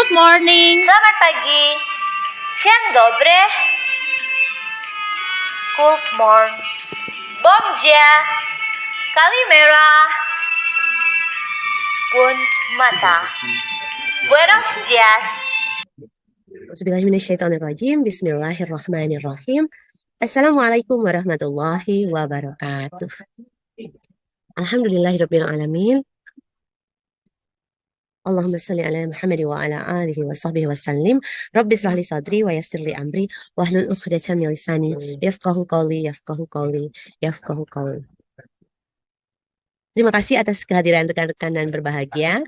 Good morning. Selamat pagi. Dzień dobry. Good morning. Bom dia. Kalimera. Bunt mata. Buenos dias. Bismillahirrahmanirrahim. Assalamualaikum warahmatullahi wabarakatuh. Alhamdulillahirabbil alamin. Allahumma salli ala Muhammad wa ala alihi wa sahbihi wa sallim. Rabbi israh li sadri wa yassir li amri wahlul 'uqdatam min lisani yafqahu qawli. Terima kasih atas kehadiran rekan-rekan dan berbahagia.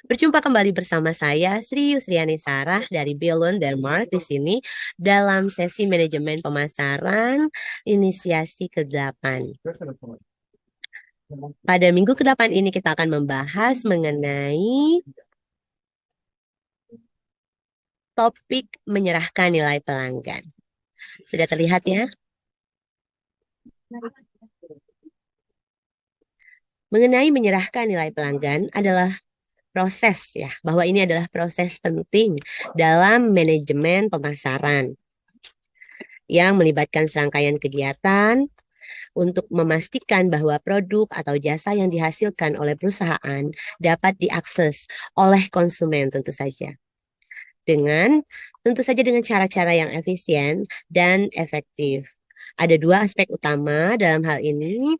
Berjumpa kembali bersama saya Sri Yusriani Sarah dari Billund Denmark di sini dalam sesi manajemen pemasaran inisiasi ke-8. Pada minggu ke-8 ini kita akan membahas mengenai topik menyerahkan nilai pelanggan. Sudah terlihat ya? Mengenai menyerahkan nilai pelanggan adalah proses ya, bahwa ini adalah proses penting dalam manajemen pemasaran yang melibatkan serangkaian kegiatan untuk memastikan bahwa produk atau jasa yang dihasilkan oleh perusahaan dapat diakses oleh konsumen tentu saja. Tentu saja dengan cara-cara yang efisien dan efektif. Ada dua aspek utama dalam hal ini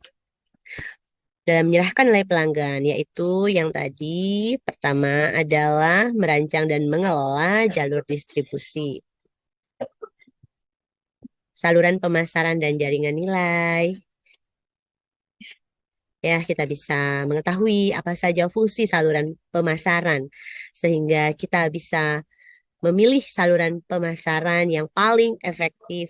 dalam menyerahkan nilai pelanggan, yaitu yang tadi pertama adalah merancang dan mengelola jalur distribusi, saluran pemasaran dan jaringan nilai. Ya, kita bisa mengetahui apa saja fungsi saluran pemasaran sehingga kita bisa memilih saluran pemasaran yang paling efektif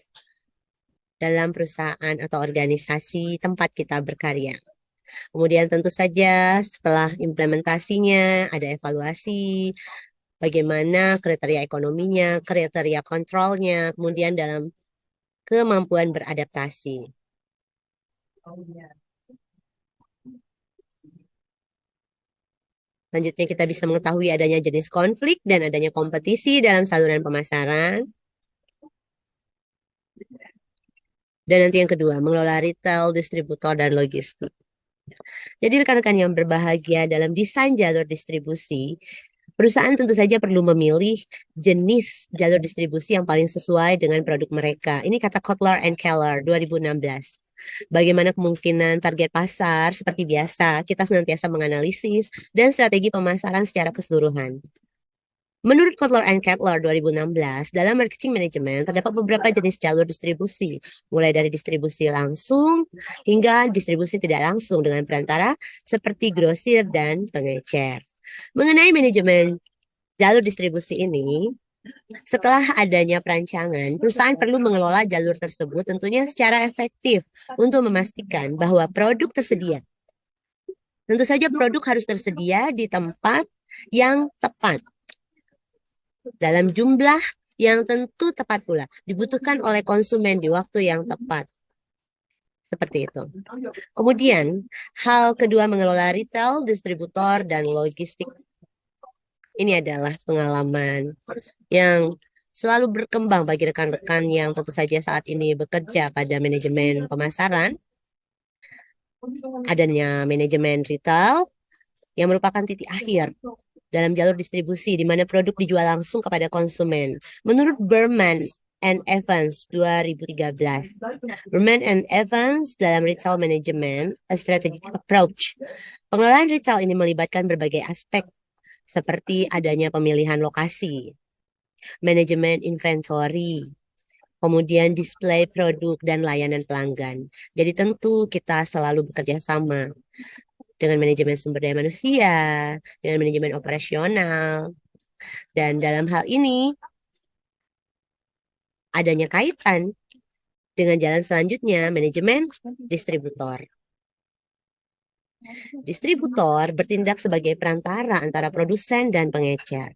dalam perusahaan atau organisasi tempat kita berkarya. Kemudian tentu saja setelah implementasinya ada evaluasi, bagaimana kriteria ekonominya, kriteria kontrolnya, kemudian dalam kemampuan beradaptasi. Selanjutnya kita bisa mengetahui adanya jenis konflik dan adanya kompetisi dalam saluran pemasaran. Dan nanti yang kedua, mengelola retail, distributor, dan logistik. Jadi rekan-rekan yang berbahagia dalam desain jalur distribusi, perusahaan tentu saja perlu memilih jenis jalur distribusi yang paling sesuai dengan produk mereka. Ini kata Kotler and Keller 2016. Bagaimana kemungkinan target pasar? Seperti biasa, kita senantiasa menganalisis dan strategi pemasaran secara keseluruhan. Menurut Kotler and Keller 2016, dalam marketing management terdapat beberapa jenis jalur distribusi, mulai dari distribusi langsung hingga distribusi tidak langsung dengan perantara seperti grosir dan pengecer. Mengenai manajemen jalur distribusi ini, setelah adanya perancangan, perusahaan perlu mengelola jalur tersebut tentunya secara efektif untuk memastikan bahwa produk tersedia. Tentu saja produk harus tersedia di tempat yang tepat, dalam jumlah yang tentu tepat pula, dibutuhkan oleh konsumen di waktu yang tepat. Seperti itu. Kemudian, hal kedua mengelola retail, distributor, dan logistik. Ini adalah pengalaman yang selalu berkembang bagi rekan-rekan yang tentu saja saat ini bekerja pada manajemen pemasaran. Adanya manajemen retail yang merupakan titik akhir dalam jalur distribusi di mana produk dijual langsung kepada konsumen. Menurut Berman and Evans 2013. Berman and Evans dalam Retail Management, a Strategic Approach. Pengelolaan retail ini melibatkan berbagai aspek seperti adanya pemilihan lokasi, manajemen inventory, kemudian display produk dan layanan pelanggan. Jadi tentu kita selalu bekerja sama dengan manajemen sumber daya manusia, dengan manajemen operasional. Dan dalam hal ini, adanya kaitan dengan jalan selanjutnya, manajemen distributor. Distributor bertindak sebagai perantara antara produsen dan pengecer.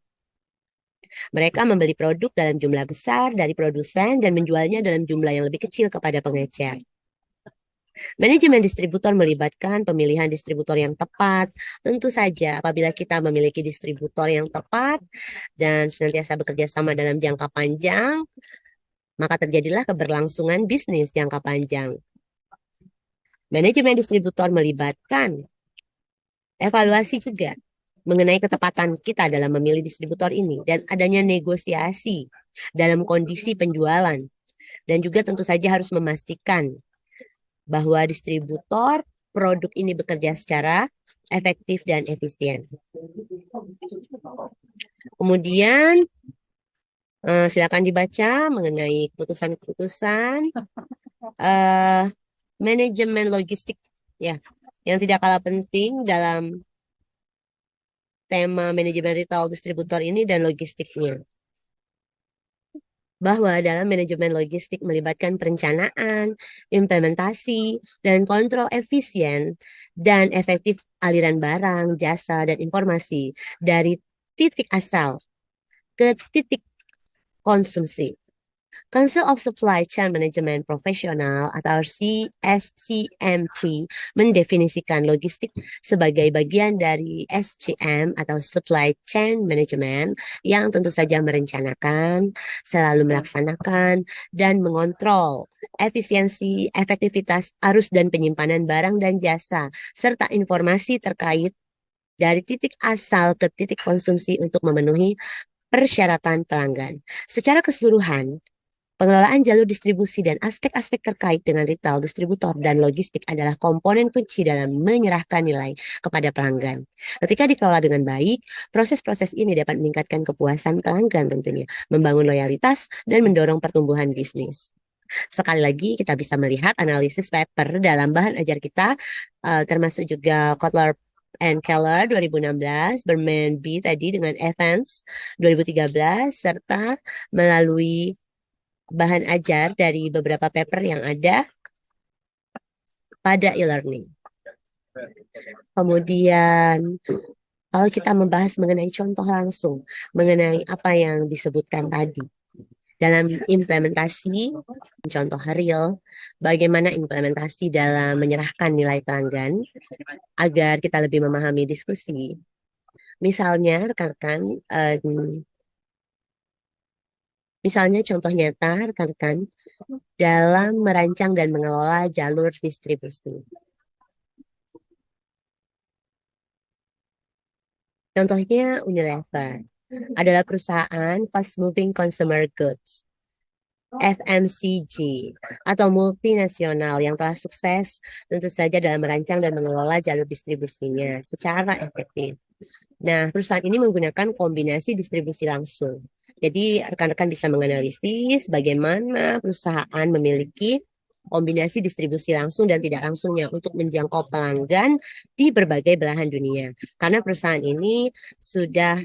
Mereka membeli produk dalam jumlah besar dari produsen dan menjualnya dalam jumlah yang lebih kecil kepada pengecer. Manajemen distributor melibatkan pemilihan distributor yang tepat. Tentu saja apabila kita memiliki distributor yang tepat dan senantiasa bekerja sama dalam jangka panjang, maka terjadilah keberlangsungan bisnis jangka panjang. Manajemen distributor melibatkan evaluasi juga mengenai ketepatan kita dalam memilih distributor ini dan adanya negosiasi dalam kondisi penjualan. Dan juga tentu saja harus memastikan bahwa distributor produk ini bekerja secara efektif dan efisien. Kemudian silakan dibaca mengenai keputusan-keputusan manajemen logistik ya, yang tidak kalah penting dalam tema manajemen retail distributor ini dan logistiknya. Bahwa dalam manajemen logistik melibatkan perencanaan, implementasi, dan kontrol efisien dan efektif aliran barang, jasa, dan informasi dari titik asal ke titik konsumsi. Council of Supply Chain Management Professional atau CSCMP mendefinisikan logistik sebagai bagian dari SCM atau Supply Chain Management yang tentu saja merencanakan, selalu melaksanakan, dan mengontrol efisiensi, efektivitas arus dan penyimpanan barang dan jasa, serta informasi terkait dari titik asal ke titik konsumsi untuk memenuhi persyaratan pelanggan. Secara keseluruhan, pengelolaan jalur distribusi dan aspek-aspek terkait dengan retail, distributor, dan logistik adalah komponen kunci dalam menyerahkan nilai kepada pelanggan. Ketika dikelola dengan baik, proses-proses ini dapat meningkatkan kepuasan pelanggan tentunya, membangun loyalitas, dan mendorong pertumbuhan bisnis. Sekali lagi, kita bisa melihat analisis paper dalam bahan ajar kita, termasuk juga Kotler and Keller 2016, Berman B tadi dengan Evans 2013, serta melalui bahan ajar dari beberapa paper yang ada pada e-learning. Kemudian, kalau kita membahas mengenai contoh langsung, mengenai apa yang disebutkan tadi, dalam implementasi, contoh real, bagaimana implementasi dalam menyerahkan nilai pelanggan, agar kita lebih memahami diskusi. Misalnya, rekan-rekan, misalnya contoh nyata rekan-rekan dalam merancang dan mengelola jalur distribusi. Contohnya Unilever adalah perusahaan fast moving consumer goods FMCG atau multinasional yang telah sukses tentu saja dalam merancang dan mengelola jalur distribusinya secara efektif. Nah, perusahaan ini menggunakan kombinasi distribusi langsung. Jadi, rekan-rekan bisa menganalisis bagaimana perusahaan memiliki kombinasi distribusi langsung dan tidak langsungnya untuk menjangkau pelanggan di berbagai belahan dunia. Karena perusahaan ini sudah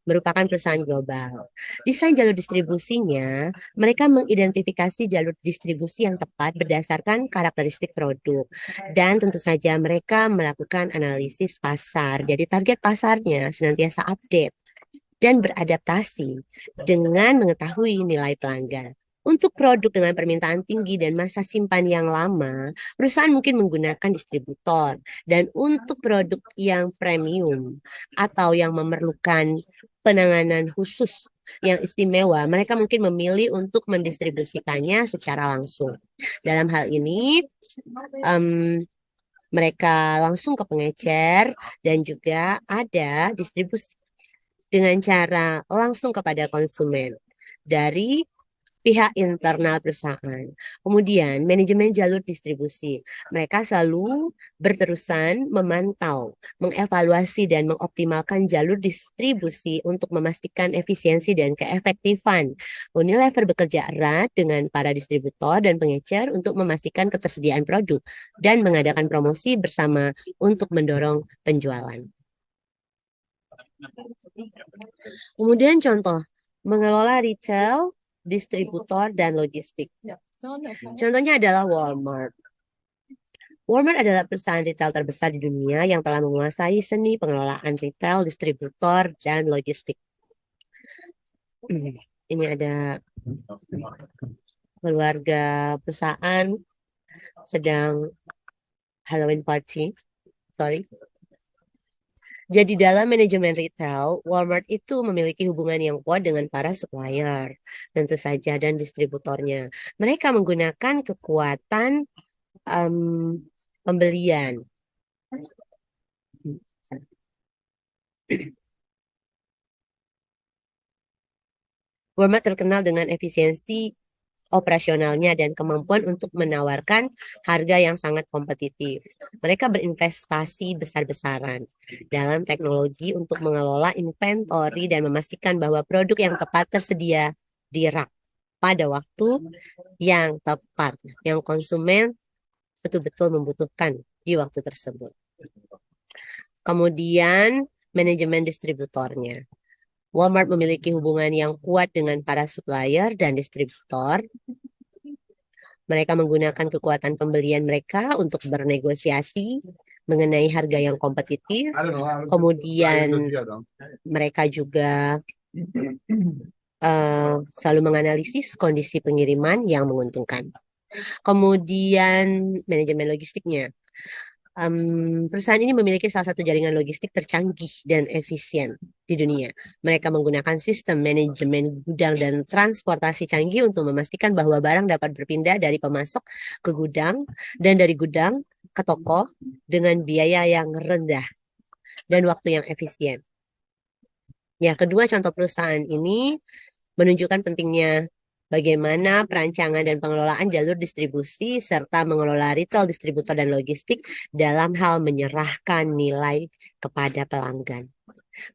merupakan perusahaan global. Desain jalur distribusinya, mereka mengidentifikasi jalur distribusi yang tepat berdasarkan karakteristik produk. Dan tentu saja mereka melakukan analisis pasar. Jadi target pasarnya senantiasa update dan beradaptasi dengan mengetahui nilai pelanggan. Untuk produk dengan permintaan tinggi dan masa simpan yang lama, perusahaan mungkin menggunakan distributor. Dan untuk produk yang premium atau yang memerlukan penanganan khusus yang istimewa, mereka mungkin memilih untuk mendistribusikannya secara langsung. Dalam hal ini, mereka langsung ke pengecer dan juga ada distribusi dengan cara langsung kepada konsumen dari pihak internal perusahaan. Kemudian, manajemen jalur distribusi. Mereka selalu berterusan memantau, mengevaluasi, dan mengoptimalkan jalur distribusi untuk memastikan efisiensi dan keefektifan. Unilever bekerja erat dengan para distributor dan pengecer untuk memastikan ketersediaan produk dan mengadakan promosi bersama untuk mendorong penjualan. Kemudian contoh, mengelola retail, distributor, dan logistik. Contohnya adalah Walmart. Walmart adalah perusahaan retail terbesar di dunia yang telah menguasai seni pengelolaan retail, distributor, dan logistik. Ini ada keluarga perusahaan sedang Halloween party. Sorry. Jadi dalam manajemen retail, Walmart itu memiliki hubungan yang kuat dengan para supplier, tentu saja, dan distributornya. Mereka menggunakan kekuatan em, pembelian. Walmart terkenal dengan efisiensi operasionalnya dan kemampuan untuk menawarkan harga yang sangat kompetitif. Mereka berinvestasi besar-besaran dalam teknologi untuk mengelola inventory dan memastikan bahwa produk yang tepat tersedia di rak pada waktu yang tepat, yang konsumen betul-betul membutuhkan di waktu tersebut. Kemudian, manajemen distributornya. Walmart memiliki hubungan yang kuat dengan para supplier dan distributor. Mereka menggunakan kekuatan pembelian mereka untuk bernegosiasi mengenai harga yang kompetitif. Kemudian mereka juga selalu menganalisis kondisi pengiriman yang menguntungkan. Kemudian manajemen logistiknya. Perusahaan ini memiliki salah satu jaringan logistik tercanggih dan efisien di dunia. Mereka menggunakan sistem manajemen gudang dan transportasi canggih untuk memastikan bahwa barang dapat berpindah dari pemasok ke gudang dan dari gudang ke toko dengan biaya yang rendah dan waktu yang efisien. Ya, kedua contoh perusahaan ini menunjukkan pentingnya bagaimana perancangan dan pengelolaan jalur distribusi serta mengelola retail, distributor, dan logistik dalam hal menyerahkan nilai kepada pelanggan.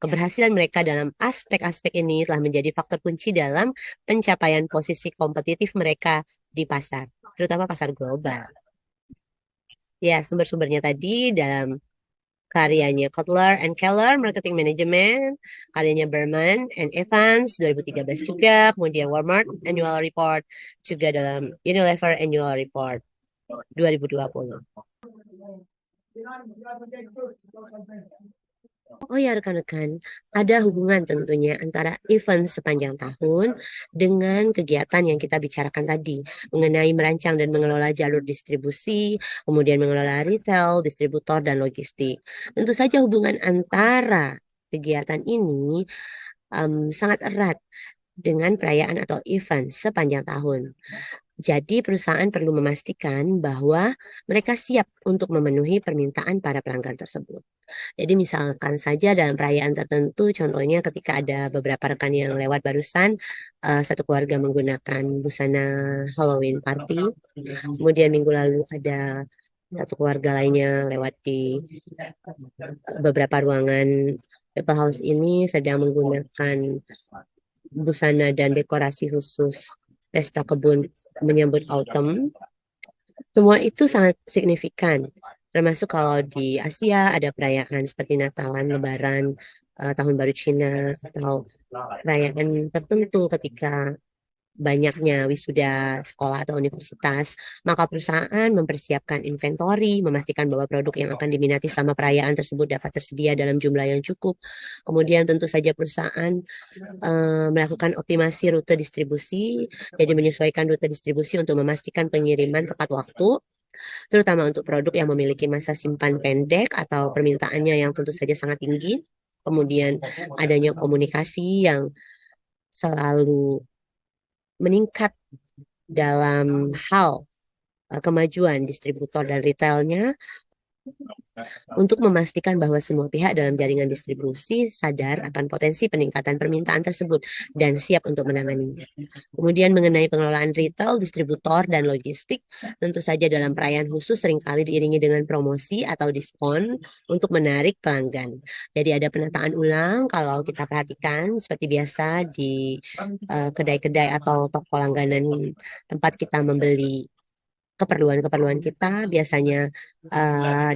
Keberhasilan mereka dalam aspek-aspek ini telah menjadi faktor kunci dalam pencapaian posisi kompetitif mereka di pasar, terutama pasar global. Ya, sumber-sumbernya tadi dalam karyanya Kotler and Keller, Marketing Management, karyanya Berman and Evans, 2013 juga, kemudian Walmart Annual Report, juga dalam Unilever Annual Report, 2020. Oh ya rekan-rekan, ada hubungan tentunya antara event sepanjang tahun dengan kegiatan yang kita bicarakan tadi mengenai merancang dan mengelola jalur distribusi, kemudian mengelola retail, distributor, dan logistik. Tentu saja hubungan antara kegiatan ini sangat erat dengan perayaan atau event sepanjang tahun. Jadi perusahaan perlu memastikan bahwa mereka siap untuk memenuhi permintaan para pelanggan tersebut. Jadi misalkan saja dalam perayaan tertentu, contohnya ketika ada beberapa rekan yang lewat barusan, satu keluarga menggunakan busana Halloween party. Kemudian minggu lalu ada satu keluarga lainnya lewat di beberapa ruangan Apple House ini sedang menggunakan busana dan dekorasi khusus pesta kebun menyambut autumn. Semua itu sangat signifikan. Termasuk kalau di Asia ada perayaan seperti Natalan, Lebaran, Tahun Baru Cina, atau perayaan tertentu ketika banyaknya wisuda sekolah atau universitas, maka perusahaan mempersiapkan inventory, memastikan bahwa produk yang akan diminati selama perayaan tersebut dapat tersedia dalam jumlah yang cukup. Kemudian tentu saja perusahaan melakukan optimasi rute distribusi, jadi menyesuaikan rute distribusi untuk memastikan pengiriman tepat waktu, terutama untuk produk yang memiliki masa simpan pendek atau permintaannya yang tentu saja sangat tinggi. Kemudian adanya komunikasi yang selalu meningkat dalam hal kemajuan distributor dan retailnya untuk memastikan bahwa semua pihak dalam jaringan distribusi sadar akan potensi peningkatan permintaan tersebut dan siap untuk menanganinya. Kemudian mengenai pengelolaan retail, distributor, dan logistik, tentu saja dalam perayaan khusus seringkali diiringi dengan promosi atau diskon untuk menarik pelanggan. Jadi ada penataan ulang kalau kita perhatikan seperti biasa di kedai-kedai atau toko langganan tempat kita membeli keperluan-keperluan kita. Biasanya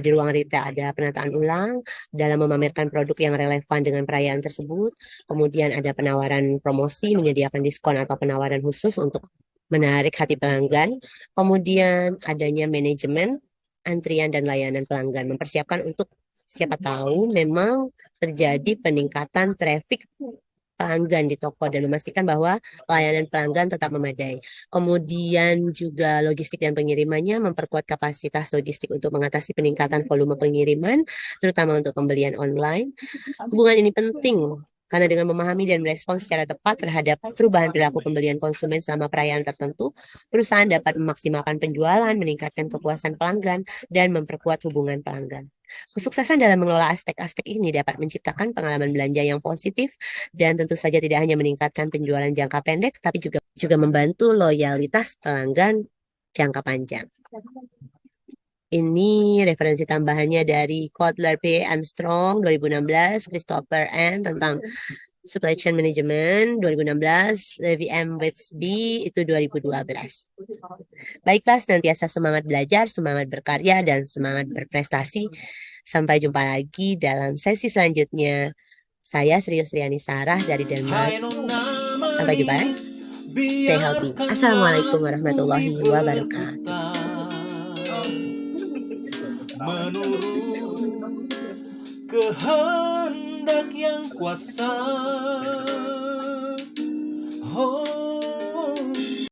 di ruang retail ada penataan ulang dalam memamerkan produk yang relevan dengan perayaan tersebut. Kemudian ada penawaran promosi, menyediakan diskon atau penawaran khusus untuk menarik hati pelanggan. Kemudian adanya manajemen antrian dan layanan pelanggan, mempersiapkan untuk siapa tahu memang terjadi peningkatan traffic pelanggan di toko dan memastikan bahwa pelayanan pelanggan tetap memadai. Kemudian juga logistik dan pengirimannya memperkuat kapasitas logistik untuk mengatasi peningkatan volume pengiriman, terutama untuk pembelian online. Hubungan ini penting karena dengan memahami dan merespons secara tepat terhadap perubahan perilaku pembelian konsumen selama perayaan tertentu, perusahaan dapat memaksimalkan penjualan, meningkatkan kepuasan pelanggan, dan memperkuat hubungan pelanggan. Kesuksesan dalam mengelola aspek-aspek ini dapat menciptakan pengalaman belanja yang positif dan tentu saja tidak hanya meningkatkan penjualan jangka pendek, tapi juga membantu loyalitas pelanggan jangka panjang. Ini referensi tambahannya dari Kotler P. Armstrong 2016, Christopher N. tentang Supply Chain Management 2016, Levi M. Witsby itu 2012. Baiklah, senantiasa semangat belajar, semangat berkarya, dan semangat berprestasi. Sampai jumpa lagi dalam sesi selanjutnya. Saya Sri Yusriani Sarah dari Denmark. Sampai jumpa. Stay healthy. Assalamualaikum warahmatullahi wabarakatuh. Menurut kehendak yang kuasa.